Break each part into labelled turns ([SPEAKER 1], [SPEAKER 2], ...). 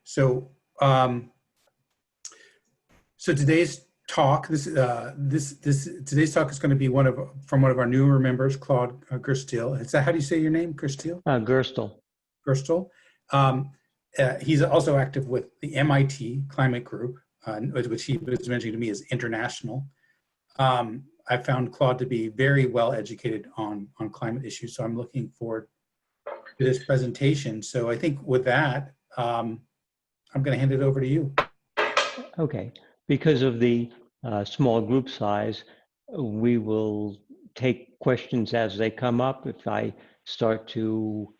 [SPEAKER 1] So, so today's talk, today's talk is going to be from one of our newer members, Claude Gerstle. Is that how do you say your name, Gerstle?
[SPEAKER 2] Gerstle.
[SPEAKER 1] Gerstle. He's also active with the MIT Climate Group, which he was mentioning to me is international. I found Claude to be very well educated on climate issues, so I'm looking forward to this presentation. So I think with that, I'm going to hand it over to you.
[SPEAKER 2] Okay. Because of the small group size, we will take questions as they come up. If I start to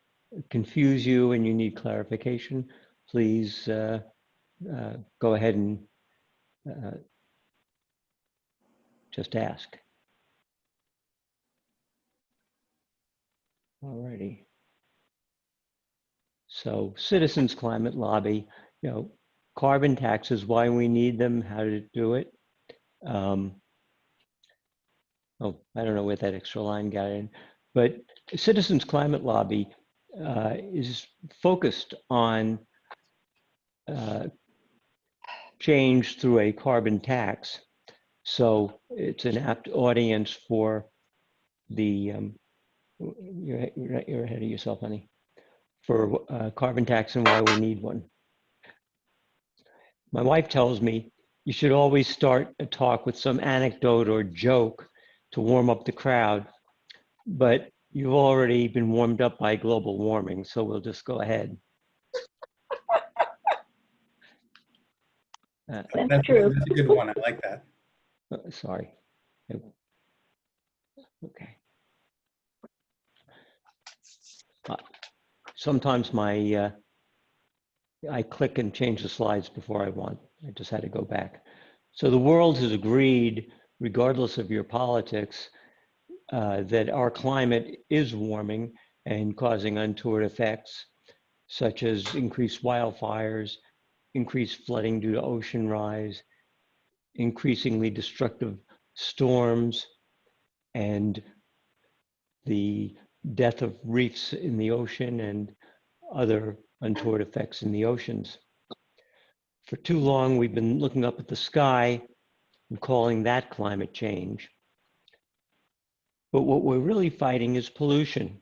[SPEAKER 2] confuse you and you need clarification, please go ahead and just ask. Alrighty. So Citizens Climate Lobby, carbon taxes, why we need them, how to do it. Oh, I don't know where that extra line got in, but Citizens Climate Lobby is focused on change through a carbon tax. So it's an apt audience for the, you're ahead of yourself, honey, for carbon tax and why we need one. My wife tells me you should always start a talk with some anecdote or joke to warm up the crowd, but you've already been warmed up by global warming, so we'll just go ahead.
[SPEAKER 3] That's true.
[SPEAKER 1] That's a good one. I like that.
[SPEAKER 2] Sorry. Okay. Sometimes I click and change the slides before I want. I just had to go back. So the world has agreed, regardless of your politics, that our climate is warming and causing untoward effects, such as increased wildfires, increased flooding due to ocean rise, increasingly destructive storms, and the death of reefs in the ocean and other untoward effects in the oceans. For too long, we've been looking up at the sky and calling that climate change. But what we're really fighting is pollution.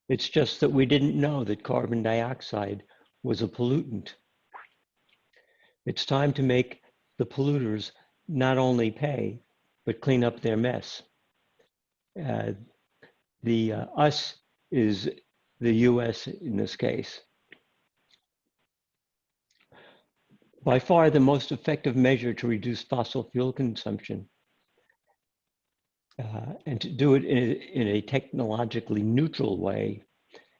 [SPEAKER 2] It's just that we didn't know that carbon dioxide was a pollutant. It's time to make the polluters not only pay, but clean up their mess. The us is the US in this case. By far the most effective measure to reduce fossil fuel consumption and to do it in a technologically neutral way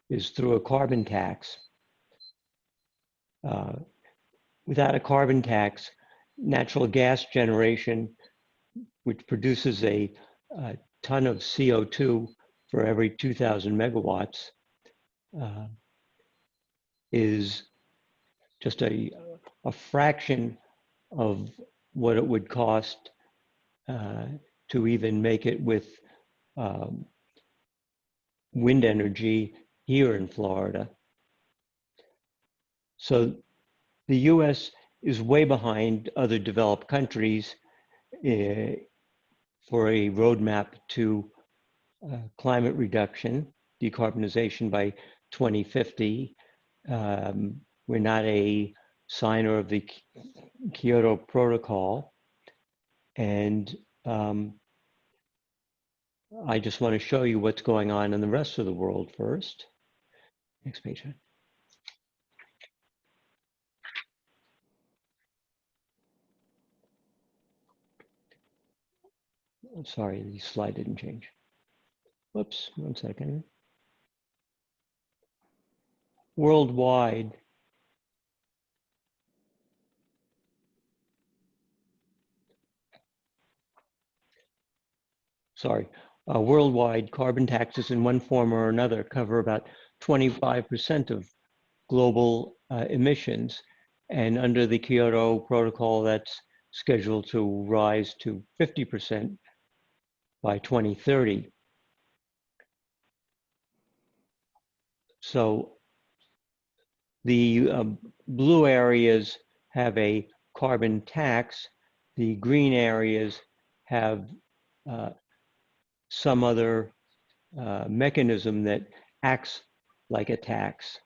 [SPEAKER 2] is through a carbon tax. Without a carbon tax, natural gas generation, which produces a ton of CO2 for every 2,000 megawatts, is just a fraction of what it would cost to even make it with wind energy here in Florida. So the US is way behind other developed countries for a roadmap to climate reduction, decarbonization by 2050. We're not a signer of the Kyoto Protocol. And I just want to show you what's going on in the rest of the world first. Next page. I'm sorry, the slide didn't change. Whoops, 1 second. Worldwide, worldwide carbon taxes in one form or another cover about 25% of global emissions. And under the Kyoto Protocol, that's scheduled to rise to 50% by 2030. So The blue areas have a carbon tax. The green areas have some other mechanism that acts like a tax.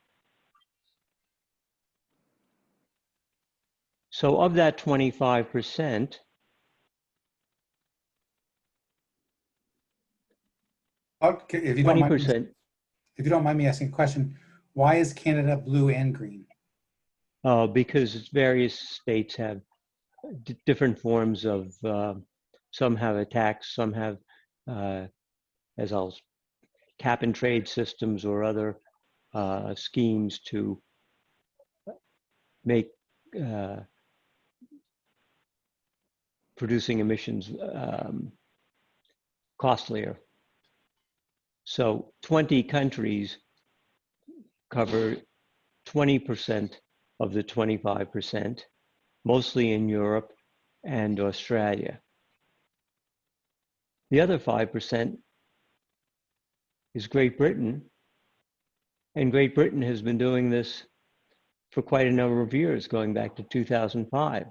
[SPEAKER 2] So of that 25%,
[SPEAKER 1] Okay, if you don't mind, if you don't mind me asking a question, why is Canada blue and green?
[SPEAKER 2] because various states have different forms of, some have a tax, some have, as I'll cap and trade systems or other schemes to make producing emissions costlier. So 20 countries cover 20% of the 25%, mostly in Europe and Australia. The other 5% is Great Britain, and Great Britain has been doing this for quite a number of years, going back to 2005.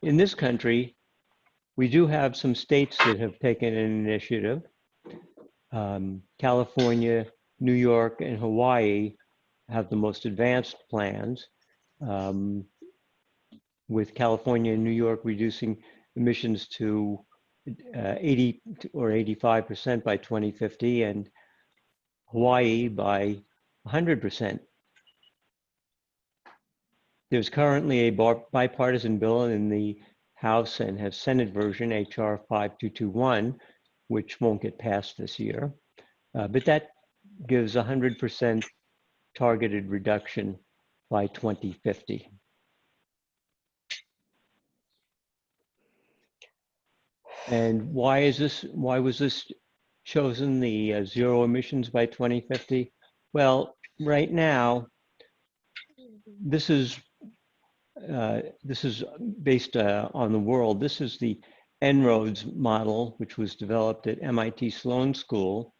[SPEAKER 2] In this country, we do have some states that have taken an initiative. California, New York, and Hawaii have the most advanced plans, with California and New York reducing emissions to 80 or 85% by 2050, and Hawaii by 100%. There's currently a bipartisan bill in the House and has Senate version, HR 5221, which won't get passed this year. But that gives 100% targeted reduction by 2050. And why was this chosen, the zero emissions by 2050? Well, right now, this is based on the world. This is the En-ROADS model, which was developed at MIT Sloan School,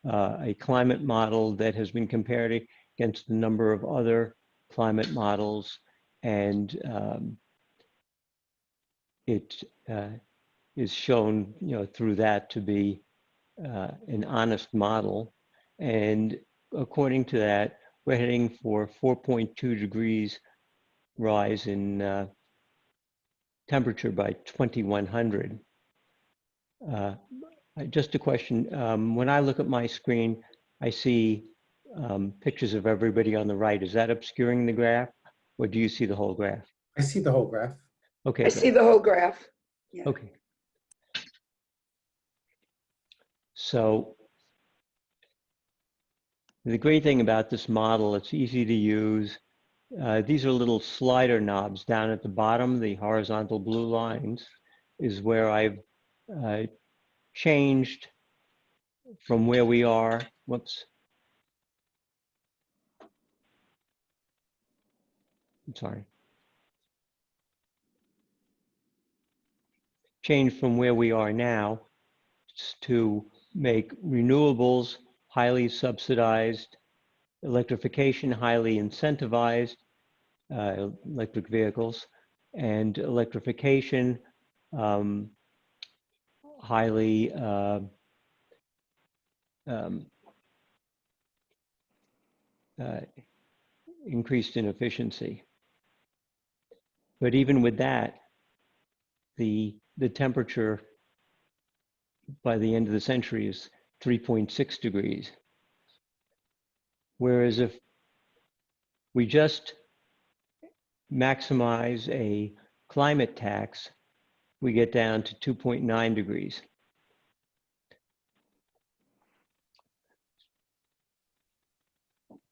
[SPEAKER 2] a climate model that has been compared against a number of other climate models, and it is shown, through that to be an honest model. And according to that, we're heading for 4.2 degrees rise in temperature by 2100. Just a question, when I look at my screen, I see pictures of everybody on the right. Is that obscuring the graph, or do you see the whole graph?
[SPEAKER 1] I see the whole graph.
[SPEAKER 2] Okay.
[SPEAKER 3] I see the whole graph. Yeah.
[SPEAKER 2] Okay. So the great thing about this model, it's easy to use. These are little slider knobs down at the bottom. The horizontal blue lines is where I've changed from where we are. Whoops. I'm sorry. Change from where we are now to make renewables highly subsidized, electrification highly incentivized, electric vehicles, and electrification highly increased in efficiency. But even with that, the temperature by the end of the century is 3.6 degrees. Whereas if we just maximize a climate tax, we get down to 2.9 degrees.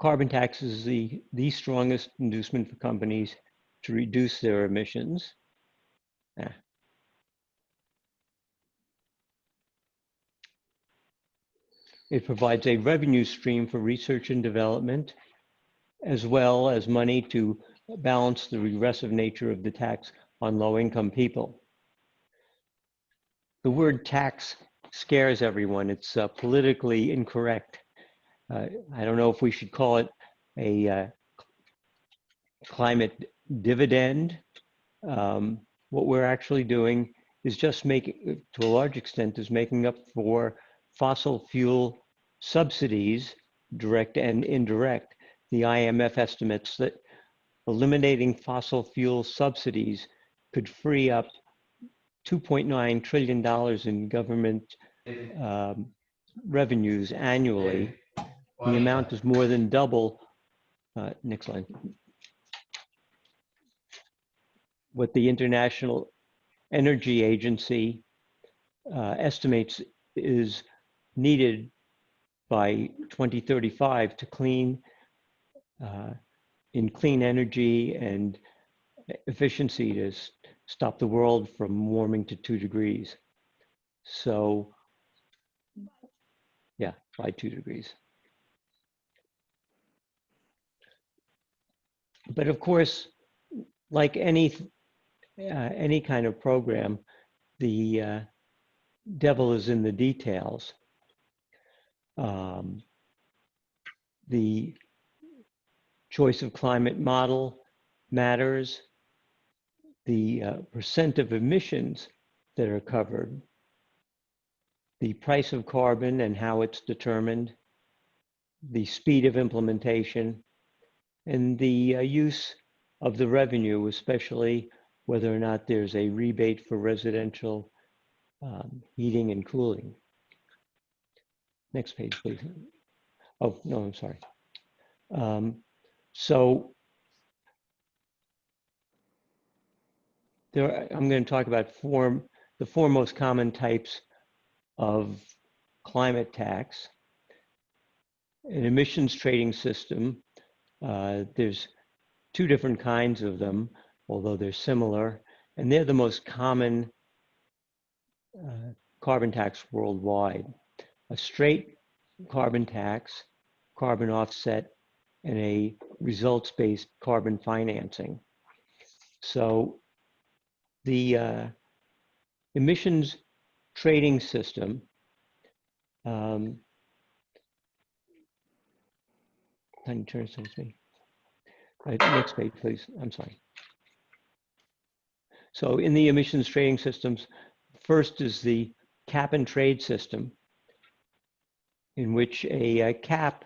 [SPEAKER 2] Carbon tax is the strongest inducement for companies to reduce their emissions. It provides a revenue stream for research and development, as well as money to balance the regressive nature of the tax on low-income people. The word tax scares everyone. It's politically incorrect. I don't know if we should call it a climate dividend. What we're actually doing is just making, to a large extent, is making up for fossil fuel subsidies, direct and indirect. The IMF estimates that eliminating fossil fuel subsidies could free up $2.9 trillion in government revenues annually. The amount is more than double, next line, what the International Energy Agency estimates is needed by 2035 to in clean energy and efficiency to stop the world from warming to 2 degrees. So, yeah, by 2 degrees. But of course, like any kind of program, the devil is in the details. The choice of climate model matters. The percent of emissions that are covered, the price of carbon and how it's determined, the speed of implementation, and the use of the revenue, especially whether or not there's a rebate for residential heating and cooling. Next page, please. Oh, no, I'm sorry. So I'm going to talk about the four most common types of climate tax. An emissions trading system, there's 2 different kinds of them, although they're similar, and they're the most common carbon tax worldwide. A straight carbon tax, carbon offset, and a results-based carbon financing. So the emissions trading system can you turn this to me? Next page, please. I'm sorry. So in the emissions trading systems, first is the cap and trade system, in which a cap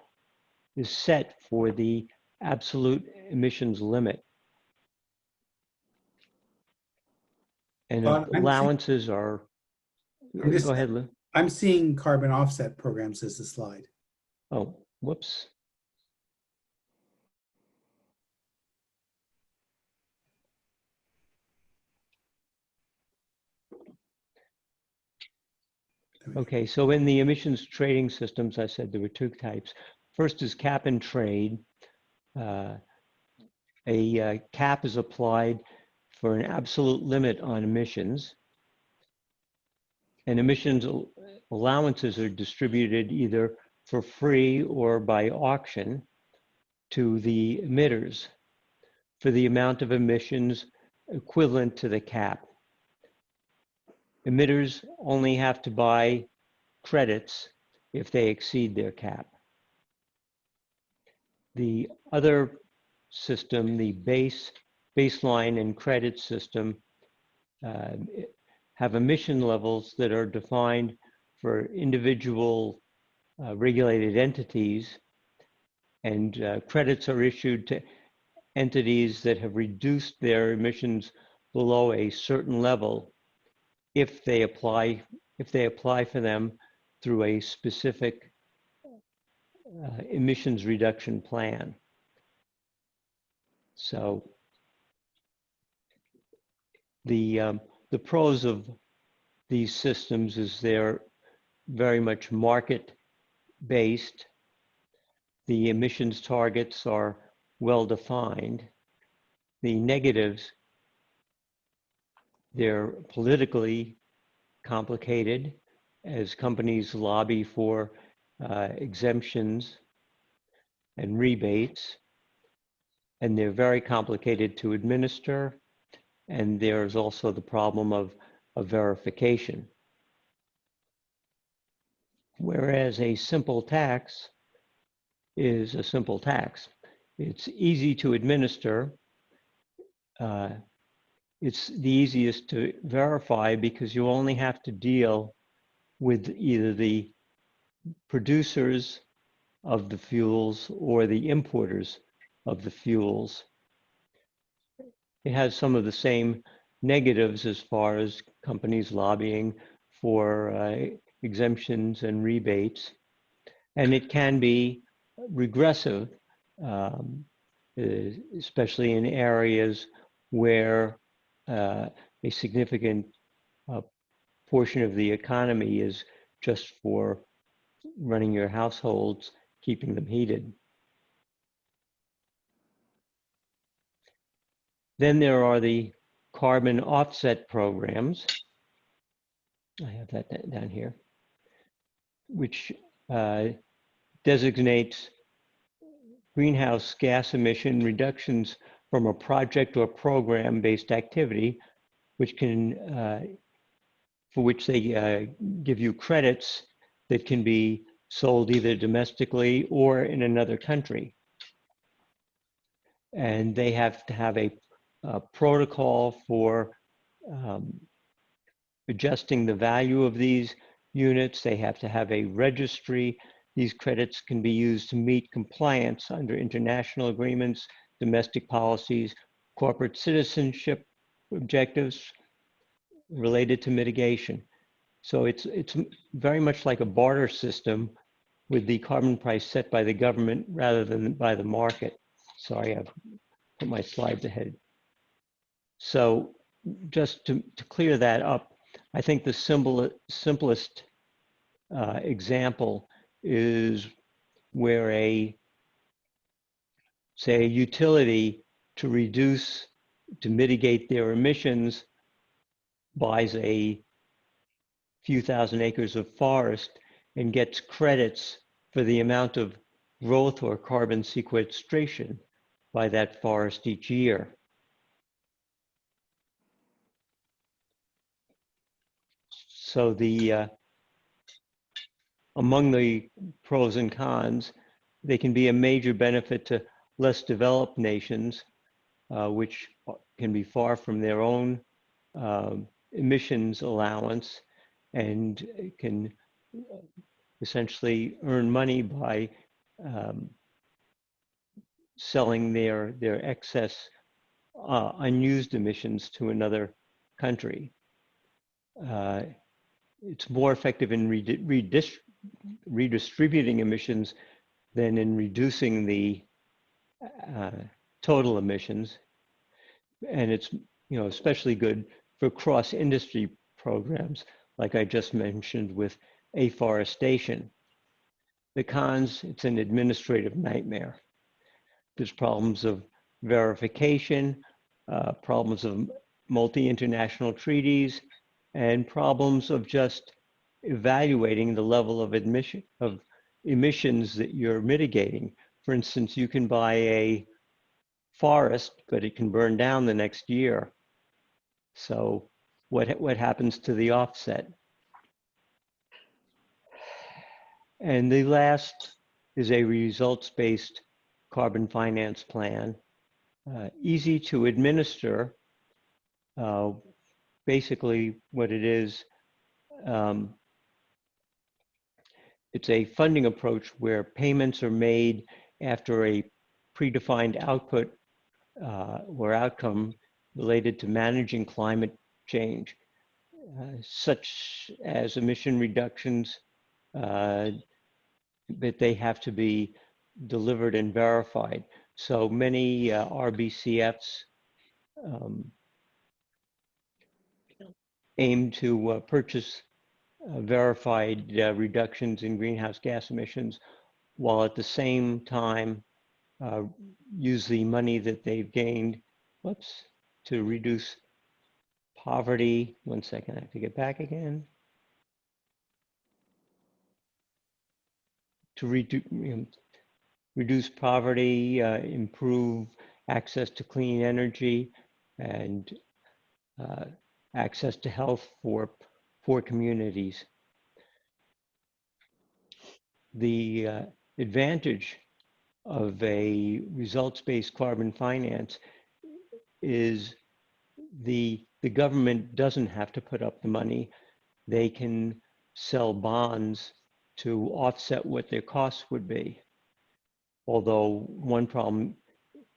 [SPEAKER 2] is set for the absolute emissions limit. And allowances are, go ahead, Lou.
[SPEAKER 1] I'm seeing carbon offset programs as a slide.
[SPEAKER 2] Oh, whoops. Okay, so in the emissions trading systems, I said there were 2 types. First is cap and trade. A cap is applied for an absolute limit on emissions. And emissions allowances are distributed either for free or by auction to the emitters for the amount of emissions equivalent to the cap. Emitters only have to buy credits if they exceed their cap. The other system, the baseline and credit system, have emission levels that are defined for individual regulated entities, and credits are issued to entities that have reduced their emissions below a certain level if they apply for them through a specific emissions reduction plan. So the pros of these systems is they're very much market-based. The emissions targets are well defined. The negatives, they're politically complicated as companies lobby for exemptions and rebates, and they're very complicated to administer, and there's also the problem of verification. Whereas a simple tax is a simple tax. It's easy to administer. It's the easiest to verify because you only have to deal with either the producers of the fuels or the importers of the fuels. It has some of the same negatives as far as companies lobbying for exemptions and rebates. And it can be regressive, especially in areas where a significant portion of the economy is just for running your households, keeping them heated. Then there are the carbon offset programs. I have that down here, which designates greenhouse gas emission reductions from a project or program-based activity, which can, for which they give you credits that can be sold either domestically or in another country. And they have to have a protocol for adjusting the value of these units. They have to have a registry. These credits can be used to meet compliance under international agreements, domestic policies, corporate citizenship objectives related to mitigation. So it's very much like a barter system with the carbon price set by the government rather than by the market. Sorry, I've put my slides ahead. So just to clear that up, I think the simplest example is where say a utility to mitigate their emissions buys a few thousand acres of forest and gets credits for the amount of growth or carbon sequestration by that forest each year. So among the pros and cons, they can be a major benefit to less developed nations, which can be far from their own emissions allowance and can essentially earn money by selling their excess unused emissions to another country. It's more effective in redistributing emissions than in reducing the total emissions. And it's especially good for cross-industry programs, like I just mentioned with afforestation. The cons, it's an administrative nightmare. There's problems of verification, problems of multi-international treaties, and problems of just evaluating the level of emissions that you're mitigating. For instance, you can buy a forest, but it can burn down the next year. So what happens to the offset? And the last is a results-based carbon finance plan, easy to administer. Basically what it is, it's a funding approach where payments are made after a predefined output or outcome related to managing climate change, such as emission reductions, but they have to be delivered and verified. So many RBCFs aim to purchase verified reductions in greenhouse gas emissions, while at the same time use the money that they've gained, to reduce poverty. One second, I have to get back again. To reduce poverty, improve access to clean energy, and access to health for poor communities. The advantage of a results-based carbon finance is the government doesn't have to put up the money. They can sell bonds to offset what their costs would be. Although one problem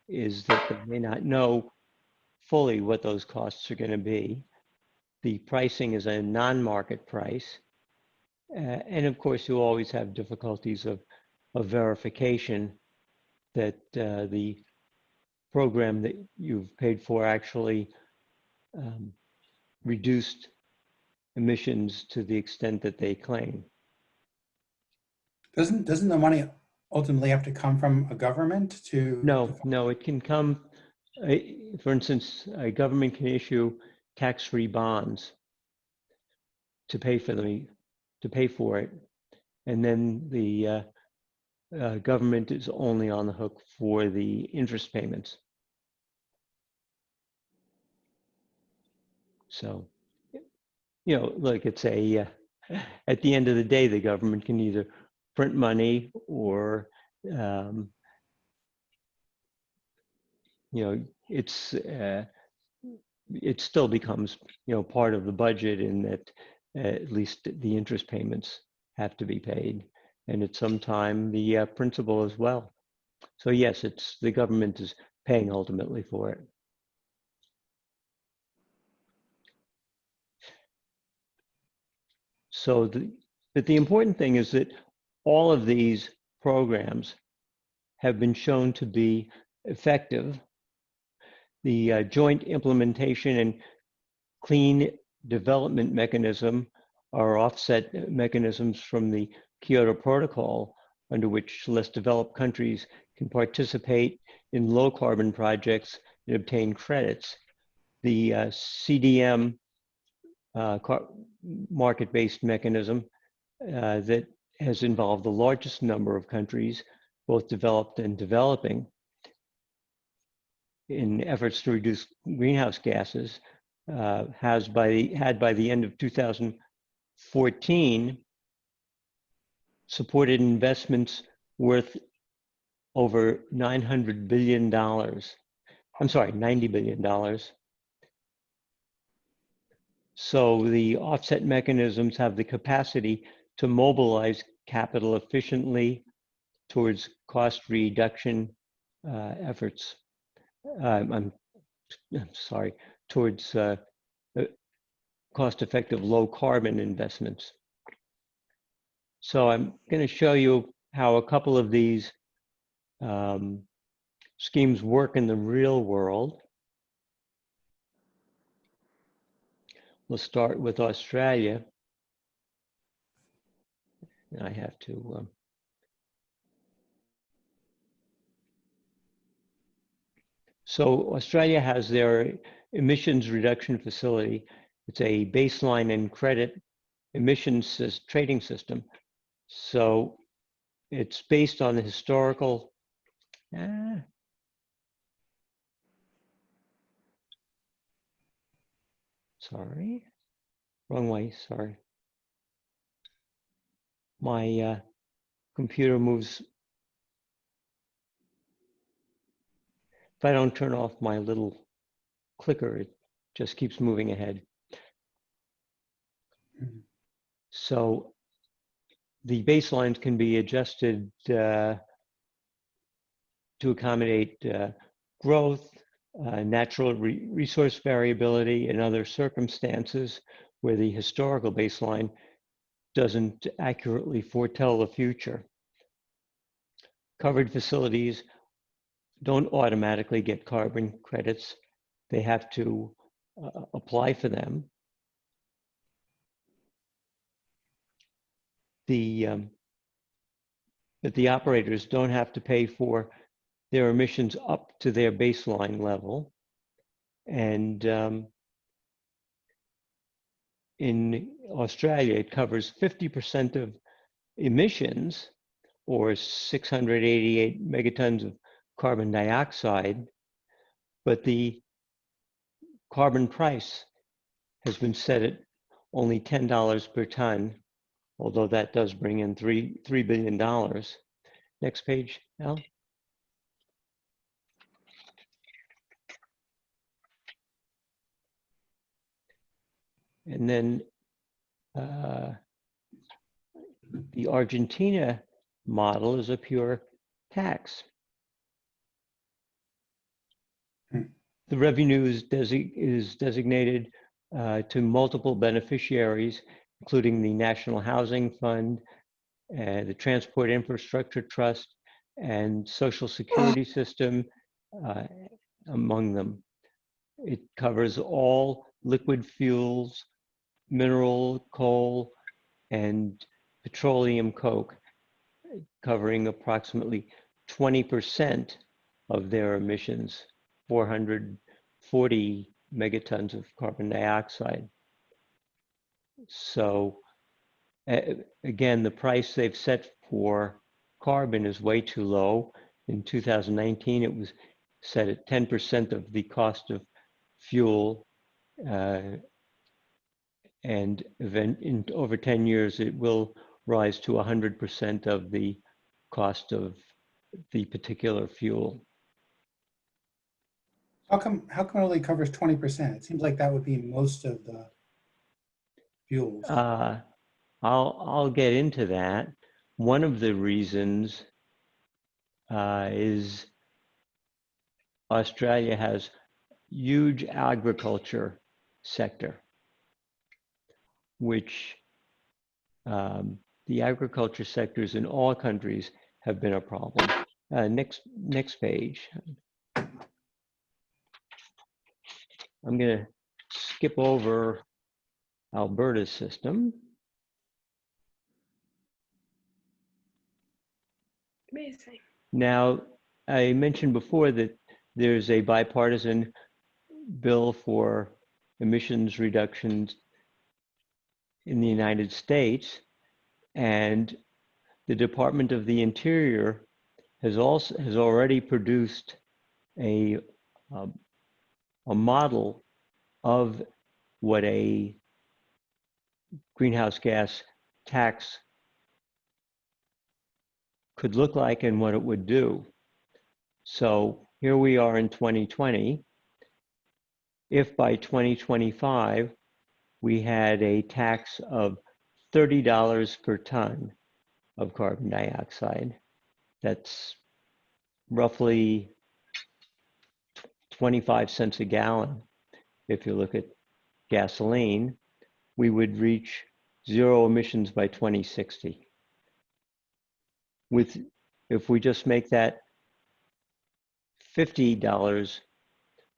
[SPEAKER 2] is that they may not know fully what those costs are going to be. The pricing is a non-market price. And of course, you always have difficulties of verification that the program that you've paid for actually reduced emissions to the extent that they claim.
[SPEAKER 1] Doesn't the money ultimately have to come from a government to?
[SPEAKER 2] No, it can come, for instance, a government can issue tax-free bonds to pay for it. And then the government is only on the hook for the interest payments. So, you know, like it's a, at the end of the day, the government can either print money or, you know, it still becomes, you know, part of the budget in that at least the interest payments have to be paid. And at some time, the principal as well. So yes, it's the government is paying ultimately for it. So but the important thing is that all of these programs have been shown to be effective. The joint implementation and clean development mechanism are offset mechanisms from the Kyoto Protocol, under which less developed countries can participate in low carbon projects and obtain credits. The CDM market-based mechanism that has involved the largest number of countries, both developed and developing, in efforts to reduce greenhouse gases, had by the end of 2014 supported investments worth over $900 billion. I'm sorry, $90 billion. So the offset mechanisms have the capacity to mobilize capital efficiently towards cost reduction efforts. I'm sorry, towards cost-effective low carbon investments. So I'm going to show you how a couple of these schemes work in the real world. We'll start with Australia. I have to so Australia has their emissions reduction facility. It's a baseline and credit emissions trading system. So it's based on the historical, sorry, wrong way, sorry. My computer moves. If I don't turn off my little clicker, it just keeps moving ahead. So the baselines can be adjusted to accommodate growth, natural resource variability, and other circumstances where the historical baseline doesn't accurately foretell the future. Covered facilities don't automatically get carbon credits. They have to apply for them. But the operators don't have to pay for their emissions up to their baseline level. And in Australia, it covers 50% of emissions, or 688 megatons of carbon dioxide, but the carbon price has been set at only $10 per ton, although that does bring in $3 billion. Next page, Al. And then the Argentina model is a pure tax. The revenue is designated to multiple beneficiaries, including the National Housing Fund, the Transport Infrastructure Trust, and Social Security System, among them. It covers all liquid fuels, mineral coal, and petroleum coke, covering approximately 20% of their emissions, 440 megatons of carbon dioxide. So again, the price they've set for carbon is way too low. In 2019, it was set at 10% of the cost of fuel, and in over 10 years, it will rise to 100% of the cost of the particular fuel.
[SPEAKER 1] How come it only covers 20%? It seems like that would be most of the fuels.
[SPEAKER 2] I'll get into that. One of the reasons is Australia has huge agriculture sector, which the agriculture sectors in all countries have been a problem. Next page. I'm going to skip over Alberta's system.
[SPEAKER 3] Amazing.
[SPEAKER 2] Now, I mentioned before that there's a bipartisan bill for emissions reductions in the United States, and the Department of the Interior has already produced a model of what a greenhouse gas tax could look like and what it would do. So here we are in 2020. If by 2025 we had a tax of $30 per ton of carbon dioxide, that's roughly 25 cents a gallon. If you look at gasoline, we would reach zero emissions by 2060. If we just make that $50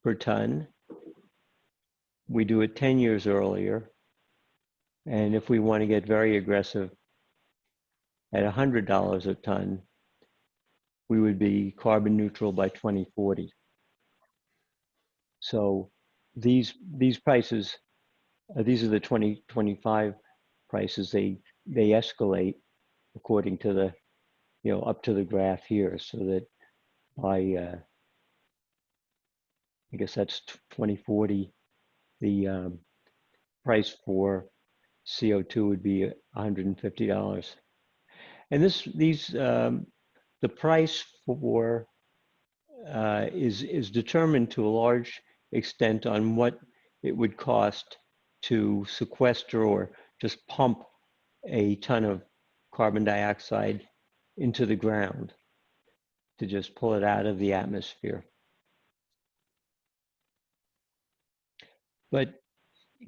[SPEAKER 2] per ton, we do it 10 years earlier. And if we want to get very aggressive, at $100 a ton, we would be carbon neutral by 2040. So these prices, these are the 2025 prices. They escalate according to the, up to the graph here, so that by I guess that's 2040, the price for CO2 would be $150. And the price for is determined to a large extent on what it would cost to sequester or just pump a ton of carbon dioxide into the ground, to just pull it out of the atmosphere. But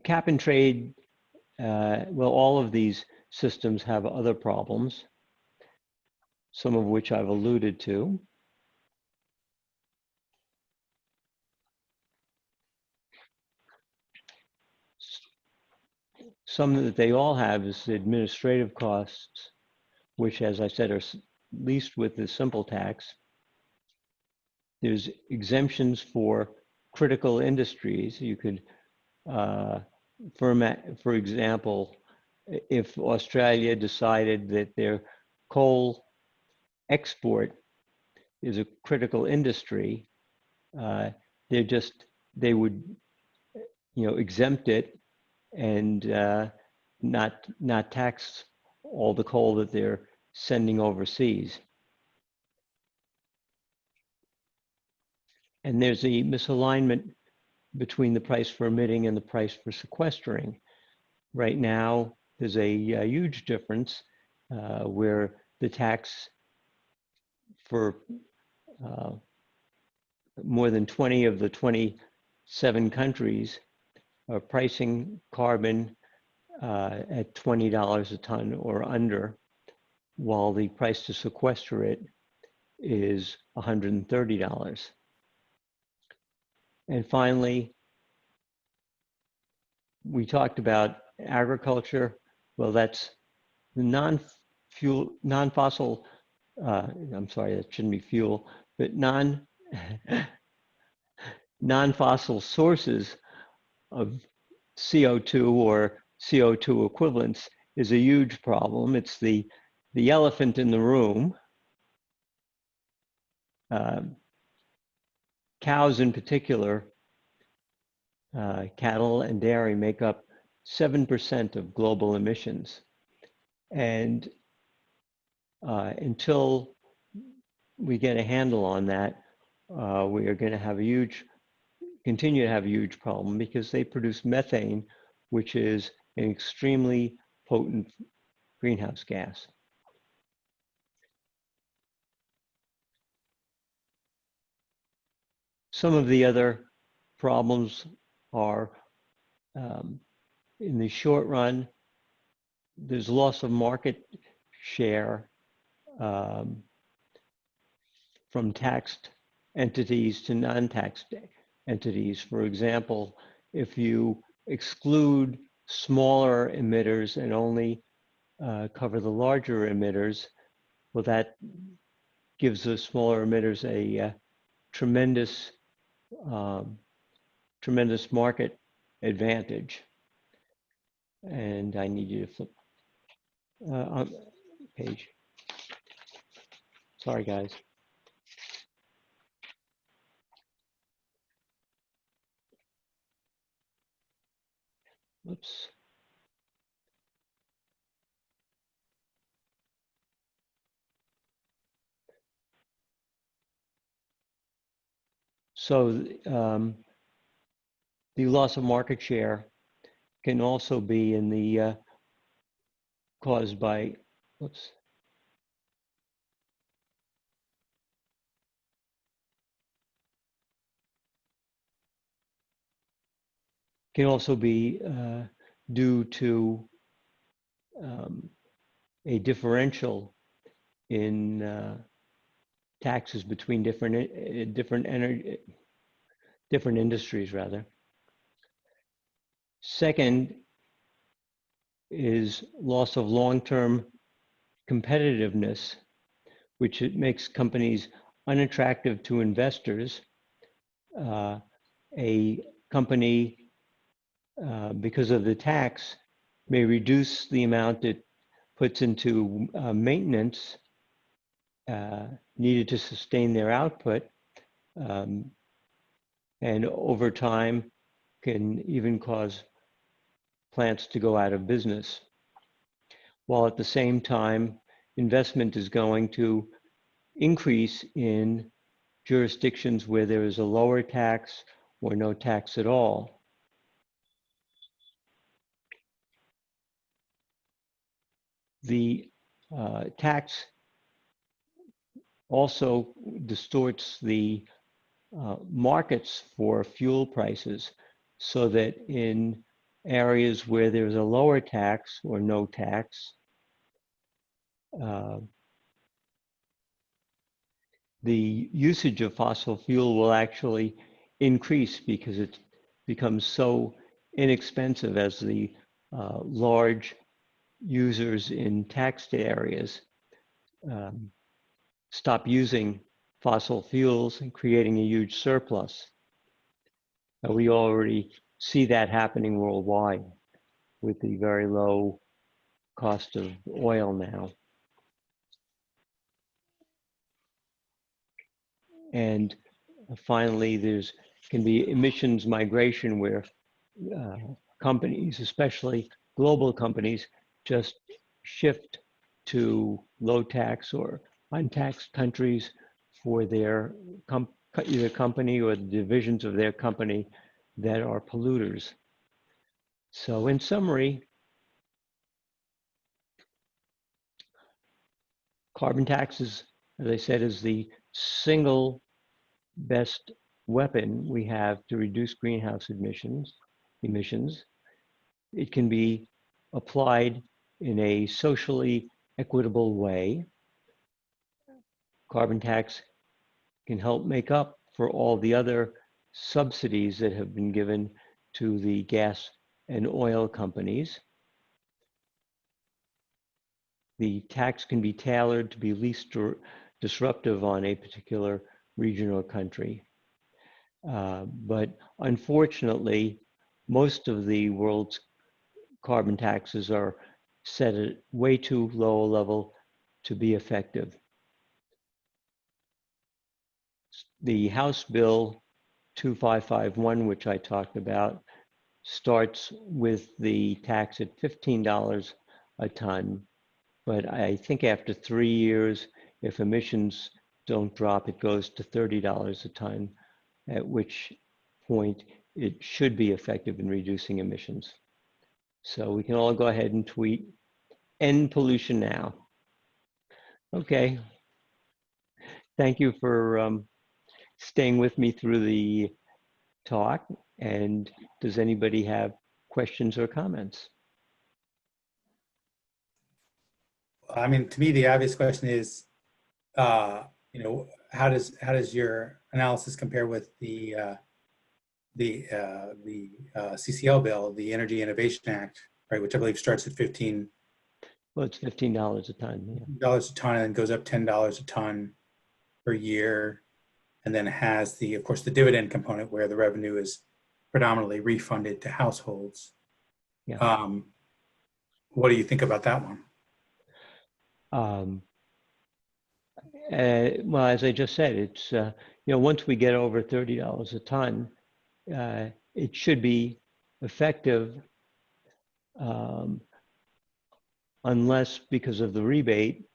[SPEAKER 2] cap and trade, well, all of these systems have other problems, some of which I've alluded to. Some that they all have is administrative costs, which, as I said, are least with the simple tax. There's exemptions for critical industries. You could, for example, if Australia decided that their coal export is a critical industry, they would, exempt it and not tax all the coal that they're sending overseas. And there's a misalignment between the price for emitting and the price for sequestering. Right now, there's a huge difference where the tax for more than 20 of the 27 countries are pricing carbon at $20 a ton or under, while the price to sequester it is $130. And finally, we talked about agriculture. Well, that's the non-fossil, I'm sorry, that shouldn't be fuel, but non-fossil sources of CO2 or CO2 equivalents is a huge problem. It's the elephant in the room. Cows in particular, cattle and dairy make up 7% of global emissions. And until we get a handle on that, we are going to have continue to have a huge problem, because they produce methane, which is an extremely potent greenhouse gas. Some of the other problems are, in the short run, there's loss of market share from taxed entities to non-taxed entities. For example, if you exclude smaller emitters and only cover the larger emitters, well, that gives the smaller emitters a tremendous market advantage. And I need you to flip on page. Sorry, guys. Oops. So the loss of market share can also be in the caused by, oops. Can also be due to a differential in taxes between different industries, rather. Second is loss of long-term competitiveness, which it makes companies unattractive to investors. A company, because of the tax, may reduce the amount it puts into maintenance needed to sustain their output, and over time can even cause plants to go out of business, while at the same time investment is going to increase in jurisdictions where there is a lower tax or no tax at all. The tax also distorts the markets for fuel prices, so that in areas where there's a lower tax or no tax, the usage of fossil fuel will actually increase, because it becomes so inexpensive as the large users in taxed areas stop using fossil fuels and creating a huge surplus. We already see that happening worldwide with the very low cost of oil now. And finally, there's can be emissions migration, where companies, especially global companies, just shift to low tax or untaxed countries for their either company or the divisions of their company that are polluters. So in summary, Carbon taxes, as I said, is the single best weapon we have to reduce greenhouse emissions. It can be applied in a socially equitable way. Carbon tax can help make up for all the other subsidies that have been given to the gas and oil companies. The tax can be tailored to be least disruptive on a particular region or country. But unfortunately, most of the world's carbon taxes are set at way too low a level to be effective. The House Bill 2551, which I talked about, starts with the tax at $15 a ton. But I think after 3 years, if emissions don't drop, it goes to $30 a ton, at which point it should be effective in reducing emissions. So we can all go ahead and tweet, "End pollution now." Okay. Thank you for staying with me through the talk. And does anybody have questions or comments?
[SPEAKER 1] I mean, to me, the obvious question is, you know, how does your analysis compare with the CCL bill, the Energy Innovation Act, right, which I believe starts at $15
[SPEAKER 2] Well, it's $15 a ton. Yeah.
[SPEAKER 1] a ton and goes up $10 a ton per year, and then has of course, the dividend component where the revenue is predominantly refunded to households.
[SPEAKER 2] Yeah.
[SPEAKER 1] What do you think about that one?
[SPEAKER 2] Well, as I just said, it's, you know, once we get over $30 a ton, it should be effective unless because of the rebate,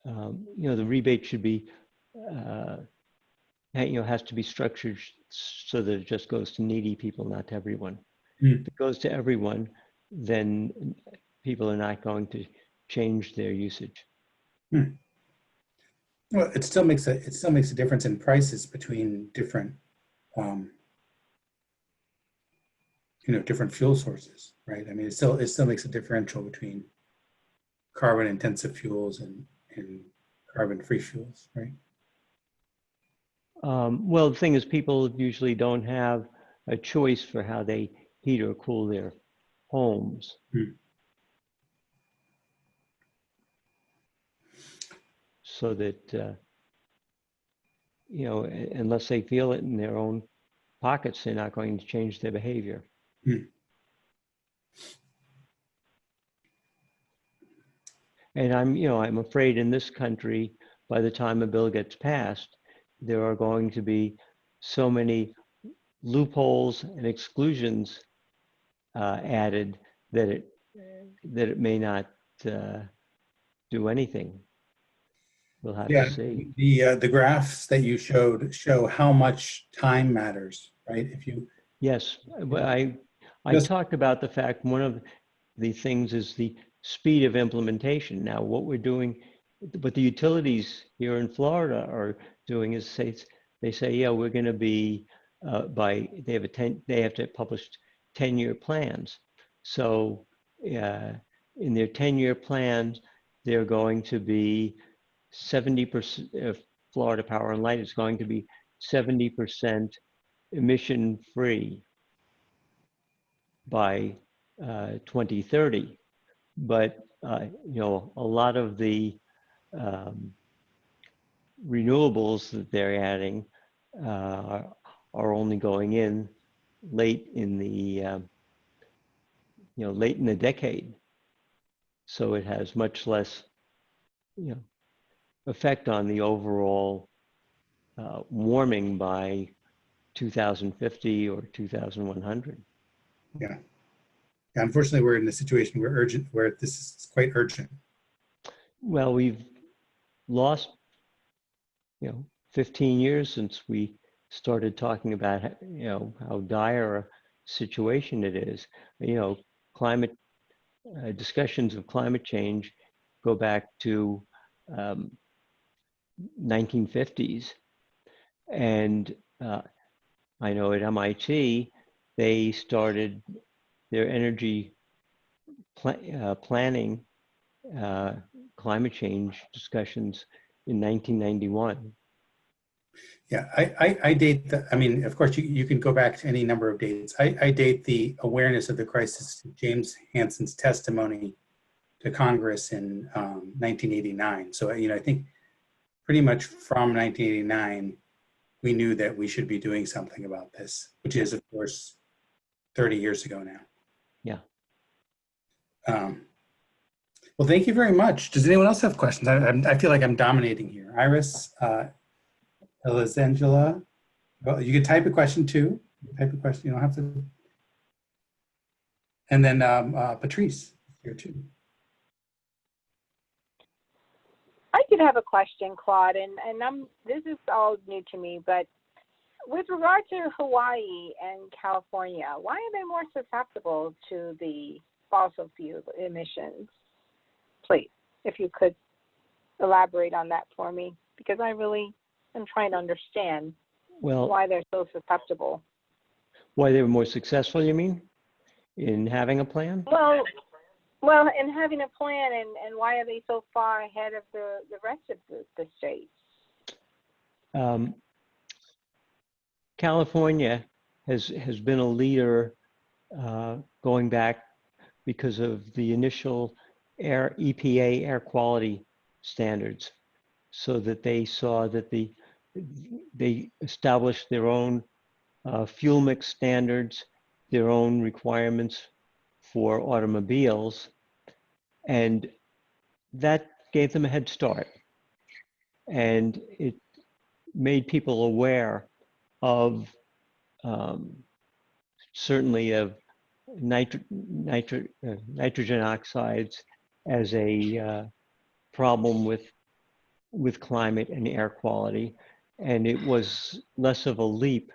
[SPEAKER 2] you know, the rebate should be, you know, has to be structured so that it just goes to needy people, not to everyone. If it goes to everyone, then people are not going to change their usage.
[SPEAKER 1] Well, it still makes a difference in prices between different, you know, different fuel sources, right? I mean, it still makes a differential between carbon intensive fuels and carbon free fuels, right?
[SPEAKER 2] Well, the thing is, people usually don't have a choice for how they heat or cool their homes. So that, you know, unless they feel it in their own pockets, they're not going to change their behavior. And I'm afraid in this country, by the time a bill gets passed, there are going to be so many loopholes and exclusions added that it may not do anything. We'll have to see.
[SPEAKER 1] The graphs that you showed show how much time matters, right? If you
[SPEAKER 2] Yes, I talked about the fact one of the things is the speed of implementation. Now, what we're doing, what the utilities here in Florida are doing is they say, yeah, we're going to be they have to publish 10-year plans. So in their 10-year plans, they're going to be 70% of Florida Power and Light is going to be 70% emission free by 2030. But you know, a lot of the renewables that they're adding are only going in late in the late in the decade. So it has much less effect on the overall warming by 2050 or 2100.
[SPEAKER 1] Yeah. Unfortunately, we're in a situation where this is quite urgent.
[SPEAKER 2] Well, we've lost 15 years since we started talking about how dire a situation it is. Climate discussions of climate change go back to 1950s. And I know at MIT, they started their energy planning, climate change discussions in 1991.
[SPEAKER 1] Yeah, I date the, I mean, of course, you can go back to any number of dates. I date the awareness of the crisis to James Hansen's testimony to Congress in 1989. So, I think pretty much from 1989, we knew that we should be doing something about this, which is, of course, 30 years ago now.
[SPEAKER 2] Yeah.
[SPEAKER 1] Well, thank you very much. Does anyone else have questions? I feel like I'm dominating here. Iris, Elizangela, well, you can type a question too. Type a question, you don't have to. And then Patrice, here too.
[SPEAKER 4] I did have a question, Claude, and this is all new to me, but with regard to Hawaii and California, why are they more susceptible to the fossil fuel emissions? Please, if you could elaborate on that for me, because I really am trying to understand why they're so susceptible.
[SPEAKER 2] Why they were more successful, you mean, in having a plan?
[SPEAKER 4] Well, in having a plan, and why are they so far ahead of the rest of the states?
[SPEAKER 2] California has been a leader going back because of the initial EPA air quality standards, so that they saw that they established their own fuel mix standards, their own requirements for automobiles, and that gave them a head start. And it made people aware of certainly of nitrogen oxides as a problem with climate and air quality. And it was less of a leap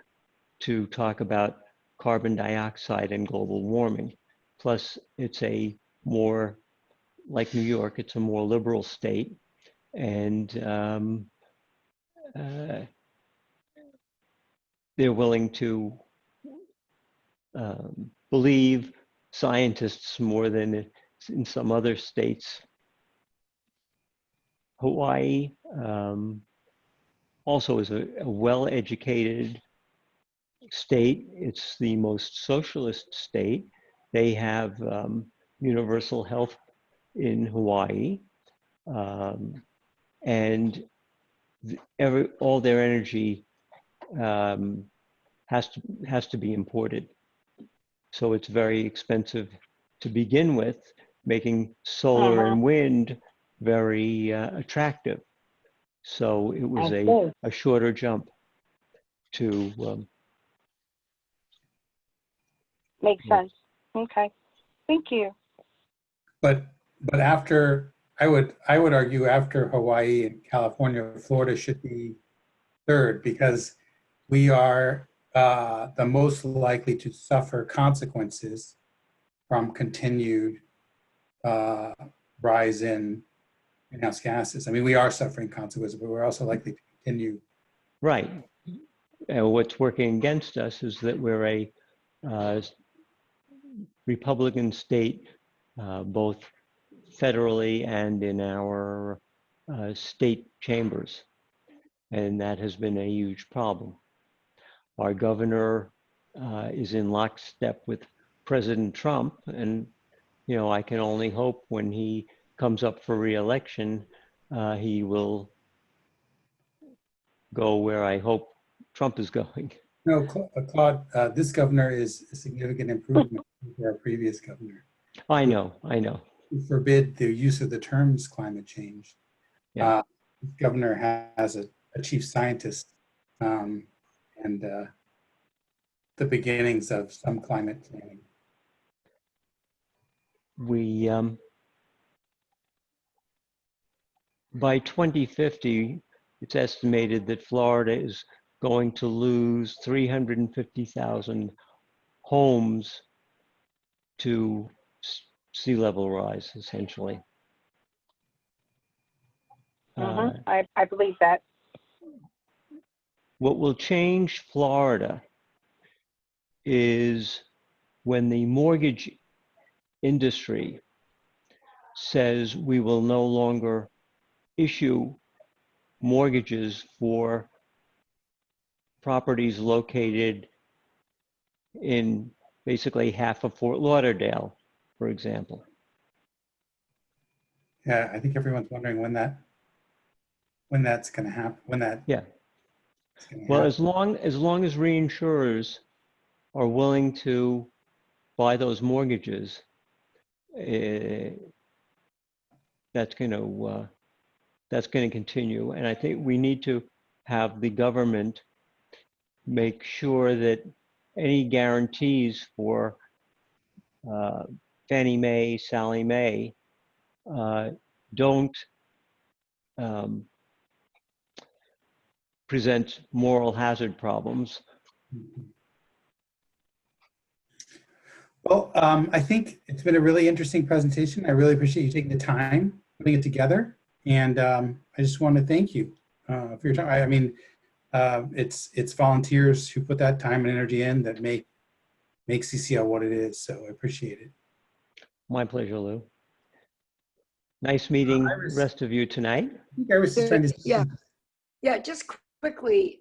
[SPEAKER 2] to talk about carbon dioxide and global warming. Plus, it's a more, like New York, it's a more liberal state. And they're willing to believe scientists more than in some other states. Hawaii also is a well-educated state. It's the most socialist state. They have universal health in Hawaii, and all their energy has to be imported. So it's very expensive to begin with, making solar and wind very attractive. So it was a shorter jump to.
[SPEAKER 4] Makes sense. Okay, thank you.
[SPEAKER 1] But after, I would argue after Hawaii and California, Florida should be third, because we are the most likely to suffer consequences from continued rise in greenhouse gases. I mean, we are suffering consequences, but we're also likely to continue.
[SPEAKER 2] Right. What's working against us is that we're a Republican state, both federally and in our state chambers. And that has been a huge problem. Our governor is in lockstep with President Trump, and I can only hope when he comes up for re-election, he will go where I hope Trump is going.
[SPEAKER 1] No, Claude, this governor is a significant improvement over our previous governor.
[SPEAKER 2] I know.
[SPEAKER 1] Who forbid the use of the terms climate change.
[SPEAKER 2] Yeah.
[SPEAKER 1] This governor has a chief scientist and the beginnings of some climate planning.
[SPEAKER 2] We, by 2050, it's estimated that Florida is going to lose 350,000 homes to sea level rise, essentially.
[SPEAKER 4] I believe that.
[SPEAKER 2] What will change Florida is when the mortgage industry says we will no longer issue mortgages for properties located in basically half of Fort Lauderdale, for example.
[SPEAKER 1] Yeah, I think everyone's wondering when that's going to happen.
[SPEAKER 2] Yeah.
[SPEAKER 1] Well,
[SPEAKER 2] As long as reinsurers are willing to buy those mortgages, that's going to continue. And I think we need to have the government make sure that any guarantees for Fannie Mae, Sallie Mae, don't present moral hazard problems.
[SPEAKER 1] Well, I think it's been a really interesting presentation. I really appreciate you taking the time, putting it together. And I just want to thank you for your time. I mean, it's volunteers who put that time and energy in that make CCL what it is. So I appreciate it.
[SPEAKER 2] My pleasure, Lou. Nice meeting the rest of you tonight.
[SPEAKER 1] I think I was just trying to.
[SPEAKER 3] Yeah, just quickly,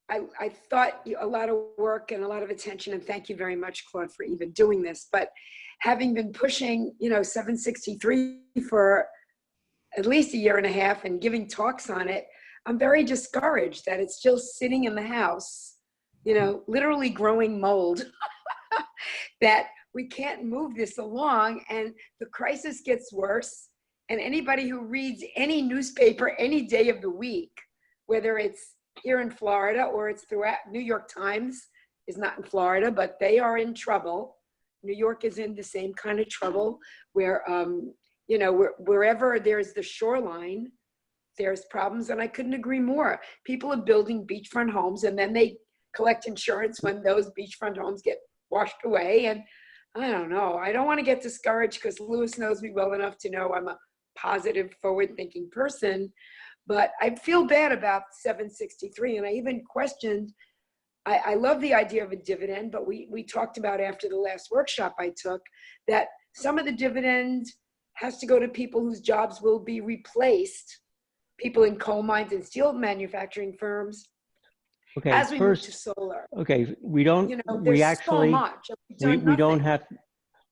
[SPEAKER 3] I thought a lot of work and a lot of attention, and thank you very much, Claude, for even doing this. But having been pushing, 763 for at least a year and a half and giving talks on it, I'm very discouraged that it's still sitting in the house, literally growing mold, that we can't move this along, and the crisis gets worse. And anybody who reads any newspaper any day of the week, whether it's here in Florida or it's throughout, New York Times is not in Florida, but they are in trouble. New York is in the same kind of trouble where, wherever there's the shoreline, there's problems, and I couldn't agree more. People are building beachfront homes, and then they collect insurance when those beachfront homes get washed away. And I don't know. I don't want to get discouraged because Lewis knows me well enough to know I'm a positive, forward-thinking person. But I feel bad about 763, and I even questioned. I love the idea of a dividend, but we talked about after the last workshop I took that some of the dividend has to go to people whose jobs will be replaced, people in coal mines and steel manufacturing firms.
[SPEAKER 2] Okay,
[SPEAKER 3] as we
[SPEAKER 2] first,
[SPEAKER 3] move to solar.
[SPEAKER 2] Okay, we don't.
[SPEAKER 3] There's
[SPEAKER 2] We actually.
[SPEAKER 3] so much.
[SPEAKER 2] We don't have.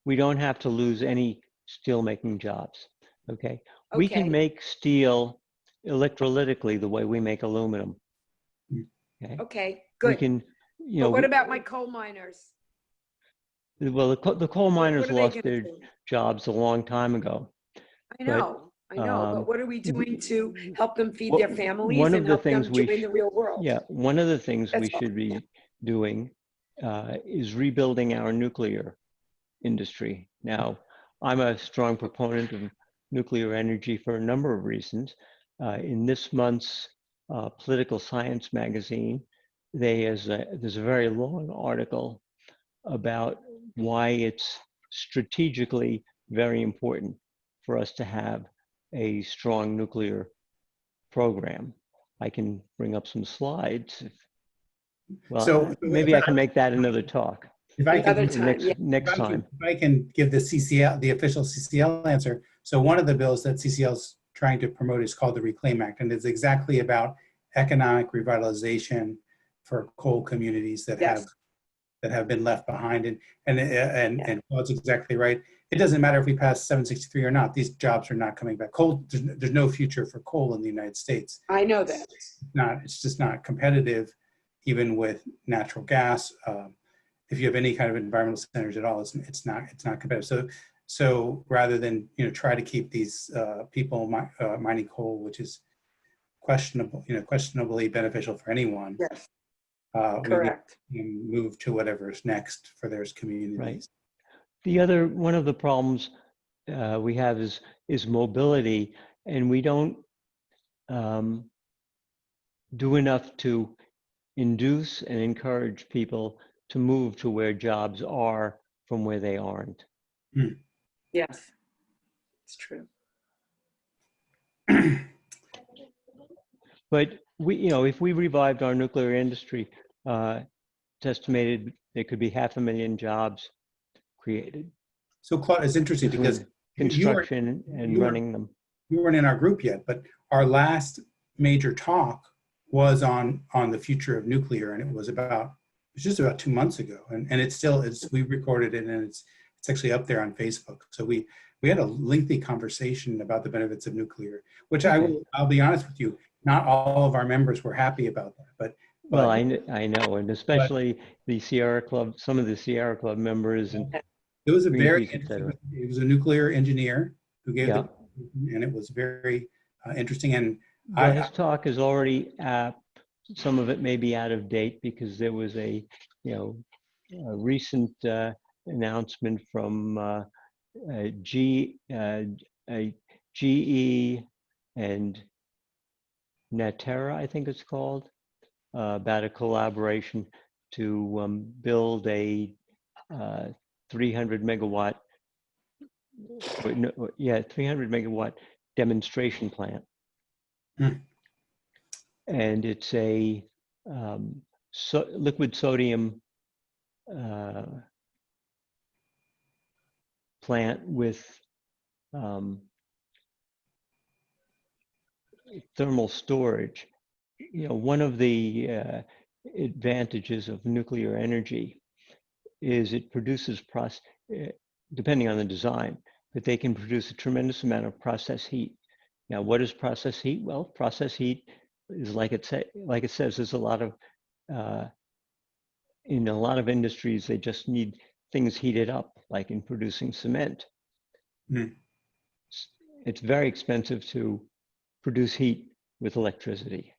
[SPEAKER 2] We don't have to lose any steel making jobs. Okay. We can make steel electrolytically the way we make aluminum. Okay.
[SPEAKER 3] Okay, good.
[SPEAKER 2] We can,
[SPEAKER 3] but what about my coal miners?
[SPEAKER 2] Well, the coal miners lost their
[SPEAKER 3] do?
[SPEAKER 2] jobs a long time ago.
[SPEAKER 3] I know, but what are we doing to help them feed their families
[SPEAKER 2] one
[SPEAKER 3] and
[SPEAKER 2] of the
[SPEAKER 3] help them
[SPEAKER 2] things we
[SPEAKER 3] join the real world?
[SPEAKER 2] Yeah, one of the things
[SPEAKER 3] That's
[SPEAKER 2] we should be doing is rebuilding our nuclear industry. Now, I'm a strong proponent of nuclear energy for a number of reasons. In this month's Political Science magazine, there's a very long article about why it's strategically very important for us to have a strong nuclear program. I can bring up some slides. Well, maybe I can make that another talk.
[SPEAKER 1] If I can,
[SPEAKER 2] next time.
[SPEAKER 1] If I can give the CCL, the official CCL answer. So one of the bills that CCL is trying to promote is called the Reclaim Act, and it's exactly about economic revitalization for coal communities that have been left behind. And Claude's exactly right. It doesn't matter if we pass 763 or not. These jobs are not coming back. Coal, there's no future for coal in the United States.
[SPEAKER 3] I know that.
[SPEAKER 1] It's just not competitive, even with natural gas. If you have any kind of environmental centers at all, it's not competitive. So rather than try to keep these people mining coal, which is questionably beneficial for anyone.
[SPEAKER 3] Yes.
[SPEAKER 1] Correct. We move to whatever's next for their communities.
[SPEAKER 2] Right. One of the problems we have is mobility, and we don't do enough to induce and encourage people to move to where jobs are from where they aren't.
[SPEAKER 3] Yes, it's true.
[SPEAKER 2] But we, you know, if we revived our nuclear industry, it's estimated there could be 500,000 jobs created
[SPEAKER 1] So Claude, it's interesting because
[SPEAKER 2] between
[SPEAKER 1] you weren't,
[SPEAKER 2] construction and
[SPEAKER 1] you weren't
[SPEAKER 2] running them.
[SPEAKER 1] you weren't in our group yet, but our last major talk was on the future of nuclear, and it was just about 2 months ago, and it still is. We recorded it, and it's actually up there on Facebook. So we had a lengthy conversation about the benefits of nuclear, which I'll be honest with you, not all of our members were happy about that, but
[SPEAKER 2] Well, I know, and especially the Sierra Club, some of the Sierra Club members and
[SPEAKER 1] it was a very
[SPEAKER 2] Greenpeace, et cetera.
[SPEAKER 1] it was a nuclear engineer who gave
[SPEAKER 2] Yeah.
[SPEAKER 1] and it was very interesting. And
[SPEAKER 2] Well, his talk is already some of it may be out of date because there was a recent announcement from GE and Natera, I think it's called, about a collaboration to build a 300 megawatt 300 megawatt demonstration plant. And it's a liquid sodium plant with thermal storage. You know, one of the advantages of nuclear energy is it produces depending on the design, but they can produce a tremendous amount of process heat. Now, what is process heat? Well, process heat is like it says, there's a lot of in a lot of industries, they just need things heated up, like in producing cement. It's very expensive to produce heat with electricity.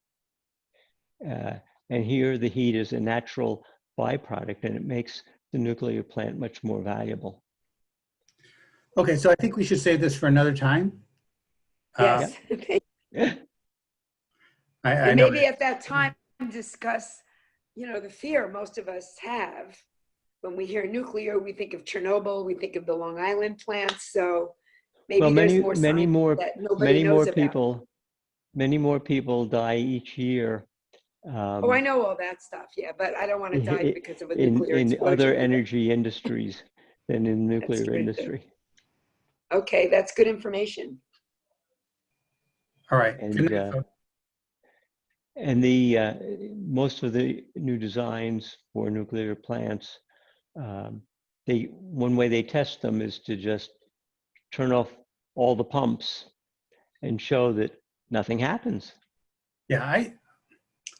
[SPEAKER 2] And here the heat is a natural byproduct, and it makes the nuclear plant much more valuable.
[SPEAKER 1] Okay, so I think we should save this for another time.
[SPEAKER 3] Yes.
[SPEAKER 1] I know.
[SPEAKER 3] Maybe at that time discuss, the fear most of us have. When we hear nuclear, we think of Chernobyl, we think of the Long Island plants. So maybe there's more science that nobody knows about.
[SPEAKER 2] Many more people die each year.
[SPEAKER 3] Oh, I know all that stuff, yeah, but I don't want to die because of a nuclear
[SPEAKER 2] in
[SPEAKER 3] explosion.
[SPEAKER 2] other energy industries than in the nuclear industry.
[SPEAKER 3] Okay, that's good information.
[SPEAKER 1] All right.
[SPEAKER 2] And the most of the new designs for nuclear plants, one way they test them is to just turn off all the pumps and show that nothing happens.
[SPEAKER 1] Yeah,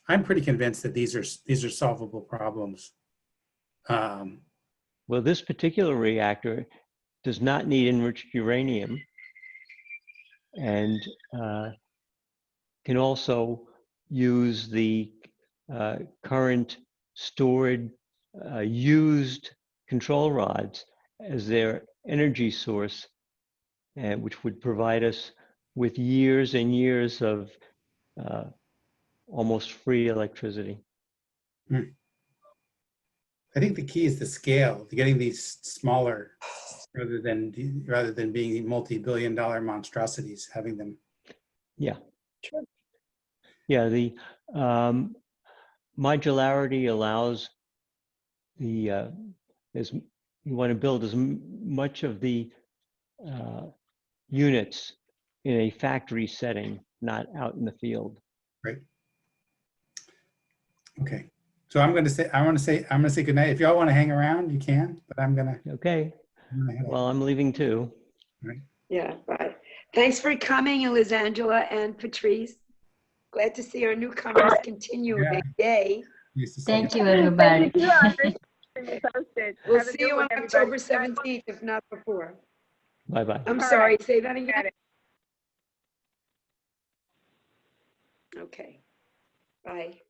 [SPEAKER 1] I'm pretty convinced that these are solvable problems.
[SPEAKER 2] Well, this particular reactor does not need enriched uranium, and can also use the current stored used control rods as their energy source, which would provide us with years and years of almost free electricity.
[SPEAKER 1] I think the key is the scale, getting these smaller rather than being multi-billion-dollar monstrosities, having them.
[SPEAKER 2] Yeah. Sure. Yeah, the modularity allows you want to build as much of the units in a factory setting, not out in the field.
[SPEAKER 1] Right. Okay. So I want to say good night. If y'all want to hang around, you can, but I'm gonna.
[SPEAKER 2] Okay. Well, I'm leaving too.
[SPEAKER 1] Right.
[SPEAKER 3] Yeah, bye. Thanks for coming, Elisangela and Patrice. Glad to see our newcomers continuing. Yay.
[SPEAKER 5] Thank you, everybody.
[SPEAKER 3] We'll see you on October 17th, if not before.
[SPEAKER 2] Bye-bye.
[SPEAKER 3] I'm sorry, say that again. Okay. Bye.